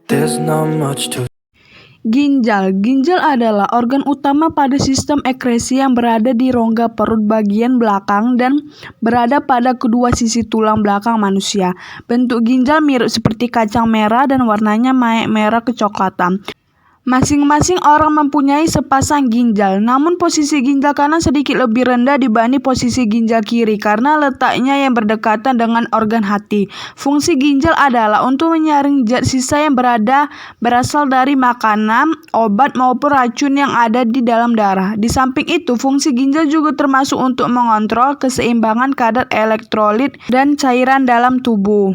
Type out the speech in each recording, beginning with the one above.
There's not much to Ginjal. Ginjal adalah organ utama pada sistem ekskresi yang berada di rongga perut bagian belakang dan berada pada kedua sisi tulang belakang manusia. Bentuk ginjal mirip seperti kacang merah dan warnanya merah kecoklatan. Masing-masing orang mempunyai sepasang ginjal, namun posisi ginjal kanan sedikit lebih rendah dibanding posisi ginjal kiri karena letaknya yang berdekatan dengan organ hati. Fungsi ginjal adalah untuk menyaring zat sisa yang berasal dari makanan, obat maupun racun yang ada di dalam darah. Di samping itu, fungsi ginjal juga termasuk untuk mengontrol keseimbangan kadar elektrolit dan cairan dalam tubuh.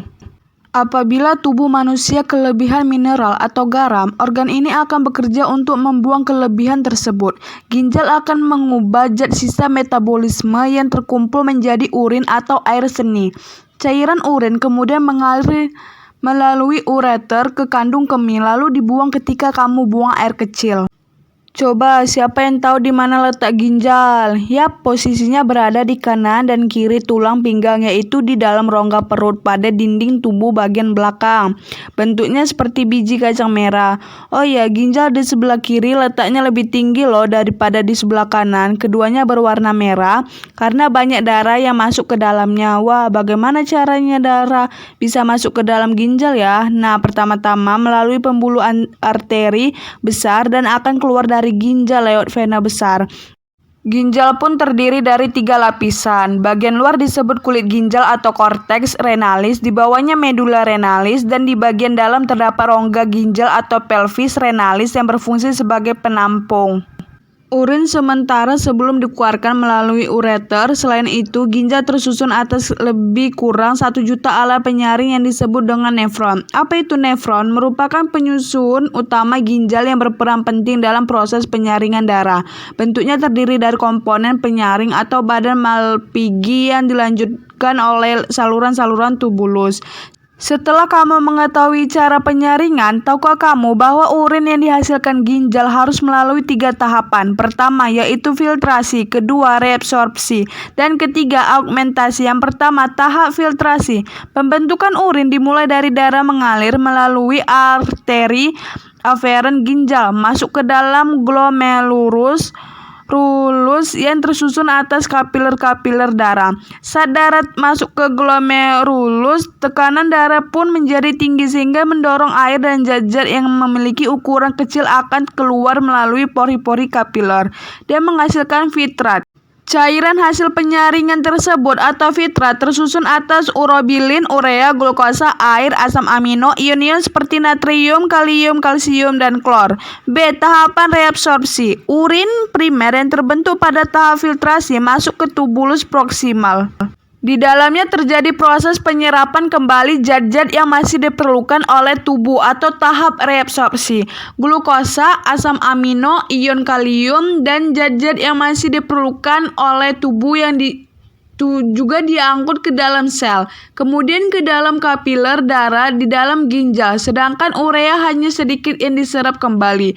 Apabila tubuh manusia kelebihan mineral atau garam, organ ini akan bekerja untuk membuang kelebihan tersebut. Ginjal akan mengubah zat sisa metabolisme yang terkumpul menjadi urin atau air seni. Cairan urin kemudian mengalir melalui ureter ke kandung kemih lalu dibuang ketika kamu buang air kecil. Coba, siapa yang tahu di mana letak ginjal? Yap, posisinya berada di kanan dan kiri tulang pinggang, yaitu di dalam rongga perut pada dinding tubuh bagian belakang. Bentuknya seperti biji kacang merah. Oh ya, ginjal di sebelah kiri letaknya lebih tinggi loh daripada di sebelah kanan. Keduanya berwarna merah karena banyak darah yang masuk ke dalamnya. Wah, bagaimana caranya darah bisa masuk ke dalam ginjal ya? Nah, pertama-tama melalui pembuluh arteri besar dan akan keluar dari ginjal lewat vena besar. Ginjal pun terdiri dari 3 lapisan. Bagian luar disebut kulit ginjal atau cortex renalis, di bawahnya medulla renalis, dan di bagian dalam terdapat rongga ginjal atau pelvis renalis yang berfungsi sebagai penampung urin sementara sebelum dikeluarkan melalui ureter. Selain itu, ginjal tersusun atas lebih kurang 1 juta alat penyaring yang disebut dengan nefron. Apa itu nefron? Merupakan penyusun utama ginjal yang berperan penting dalam proses penyaringan darah. Bentuknya terdiri dari komponen penyaring atau badan Malpighi yang dilanjutkan oleh saluran-saluran tubulus. Setelah kamu mengetahui cara penyaringan, tahukah kamu bahwa urin yang dihasilkan ginjal harus melalui 3 tahapan? Pertama, yaitu filtrasi, kedua, reabsorpsi, dan ketiga, augmentasi. Yang pertama, tahap filtrasi. Pembentukan urin dimulai dari darah mengalir melalui arteri aferen ginjal, masuk ke dalam glomerulus yang tersusun atas kapiler-kapiler darah. Saat darah masuk ke glomerulus, tekanan darah pun menjadi tinggi sehingga mendorong air dan zat-zat yang memiliki ukuran kecil akan keluar melalui pori-pori kapiler dan menghasilkan filtrat. Cairan hasil penyaringan tersebut atau filtrat tersusun atas urobilin, urea, glukosa, air, asam amino, ion-ion seperti natrium, kalium, kalsium, dan klor. B. Tahapan reabsorpsi. Urin primer yang terbentuk pada tahap filtrasi masuk ke tubulus proksimal. Di dalamnya terjadi proses penyerapan kembali zat-zat yang masih diperlukan oleh tubuh atau tahap reabsorpsi. Glukosa, asam amino, ion kalium, dan zat-zat yang masih diperlukan oleh tubuh yang juga diangkut ke dalam sel, kemudian ke dalam kapiler darah di dalam ginjal, sedangkan urea hanya sedikit yang diserap kembali.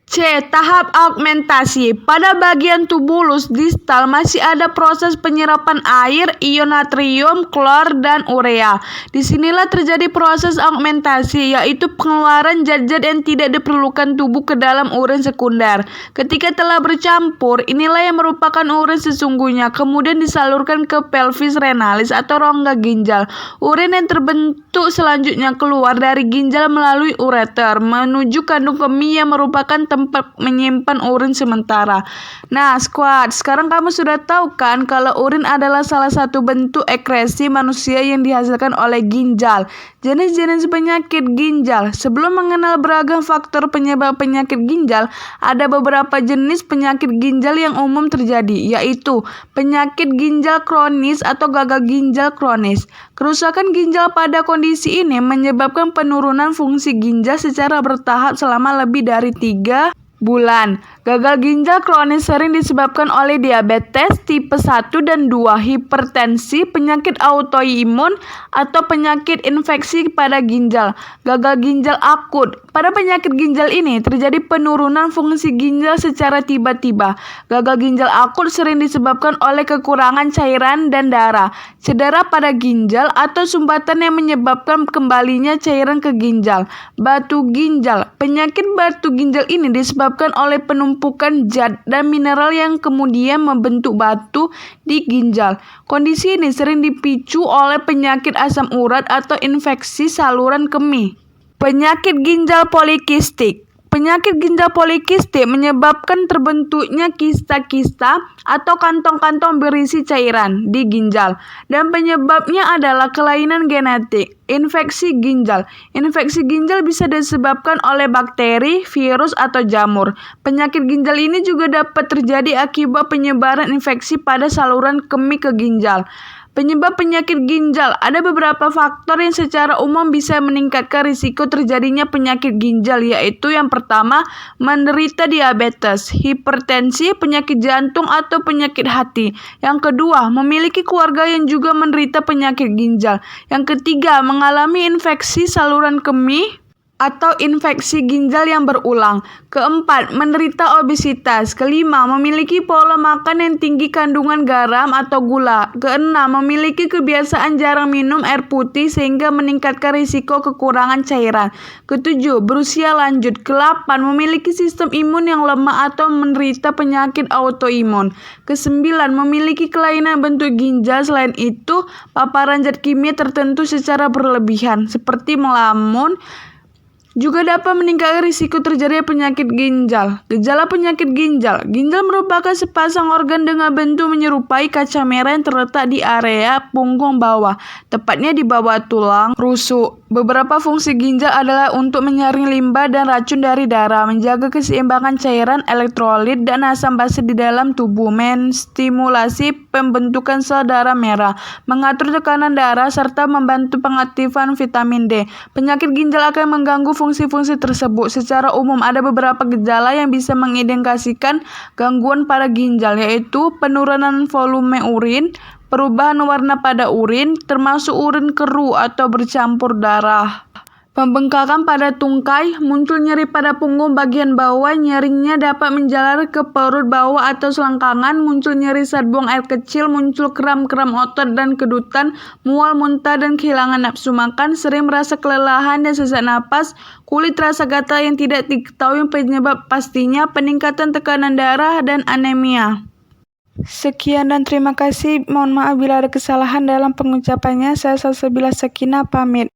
C. Tahap augmentasi. Pada bagian tubulus distal masih ada proses penyerapan air, ion natrium, klor, dan urea. Disinilah terjadi proses augmentasi, yaitu pengeluaran zat-zat yang tidak diperlukan tubuh ke dalam urin sekunder. Ketika telah bercampur, inilah yang merupakan urin sesungguhnya, kemudian disalurkan ke pelvis renalis atau rongga ginjal. Urin yang terbentuk selanjutnya keluar dari ginjal melalui ureter menuju kandung kemih yang merupakan tempat menyimpan urin sementara. Nah, squad, sekarang kamu sudah tahu kan kalau urin adalah salah satu bentuk ekskresi manusia yang dihasilkan oleh ginjal. Jenis-jenis penyakit ginjal. Sebelum mengenal beragam faktor penyebab penyakit ginjal, ada beberapa jenis penyakit ginjal yang umum terjadi, yaitu penyakit ginjal kronis atau gagal ginjal kronis. Kerusakan ginjal pada kondisi ini menyebabkan penurunan fungsi ginjal secara bertahap selama lebih dari 3 bulan. Gagal ginjal kronis sering disebabkan oleh diabetes tipe 1 dan 2, hipertensi, penyakit autoimun, atau penyakit infeksi pada ginjal. Gagal ginjal akut. Pada penyakit ginjal ini terjadi penurunan fungsi ginjal secara tiba-tiba. Gagal ginjal akut sering disebabkan oleh kekurangan cairan dan darah, cedera pada ginjal, atau sumbatan yang menyebabkan kembalinya cairan ke ginjal. Batu ginjal. Penyakit batu ginjal ini disebabkan oleh penumpukan zat dan mineral yang kemudian membentuk batu di ginjal. Kondisi ini sering dipicu oleh penyakit asam urat atau infeksi saluran kemih. Penyakit ginjal polikistik. Penyakit ginjal polikistik menyebabkan terbentuknya kista-kista atau kantong-kantong berisi cairan di ginjal, dan penyebabnya adalah kelainan genetik. Infeksi ginjal. Infeksi ginjal bisa disebabkan oleh bakteri, virus, atau jamur. Penyakit ginjal ini juga dapat terjadi akibat penyebaran infeksi pada saluran kemih ke ginjal. Penyebab penyakit ginjal. Ada beberapa faktor yang secara umum bisa meningkatkan risiko terjadinya penyakit ginjal, yaitu yang pertama, menderita diabetes, hipertensi, penyakit jantung, atau penyakit hati. Yang kedua, memiliki keluarga yang juga menderita penyakit ginjal. Yang ketiga, mengalami infeksi saluran kemih atau infeksi ginjal yang berulang. Keempat, menderita obesitas. Kelima, memiliki pola makan yang tinggi kandungan garam atau gula. Keenam, memiliki kebiasaan jarang minum air putih sehingga meningkatkan risiko kekurangan cairan. Ketujuh, berusia lanjut. Kedelapan, memiliki sistem imun yang lemah atau menderita penyakit autoimun. Kesembilan, memiliki kelainan bentuk ginjal. Selain itu, paparan zat kimia tertentu secara berlebihan seperti melamun juga dapat meningkatkan risiko terjadinya penyakit ginjal. Gejala penyakit ginjal. Ginjal merupakan sepasang organ dengan bentuk menyerupai kaca merah yang terletak di area punggung bawah, tepatnya di bawah tulang rusuk. Beberapa fungsi ginjal adalah untuk menyaring limbah dan racun dari darah, menjaga keseimbangan cairan, elektrolit, dan asam basa di dalam tubuh, menstimulasi pembentukan sel darah merah, mengatur tekanan darah, serta membantu pengaktifan vitamin D. Penyakit ginjal akan mengganggu fungsi-fungsi tersebut. Secara umum ada beberapa gejala yang bisa mengindikasikan gangguan pada ginjal, yaitu penurunan volume urin, perubahan warna pada urin, termasuk urin keruh atau bercampur darah. Pembengkakan pada tungkai, muncul nyeri pada punggung bagian bawah, nyerinya dapat menjalar ke perut bawah atau selangkangan, muncul nyeri saat buang air kecil, muncul kram-kram otot dan kedutan, mual, muntah, dan kehilangan nafsu makan, sering merasa kelelahan dan sesak napas, kulit terasa gatal yang tidak diketahui penyebab pastinya, peningkatan tekanan darah, dan anemia. Sekian dan terima kasih. Mohon maaf bila ada kesalahan dalam pengucapannya. Saya Salsabila Sakinah pamit.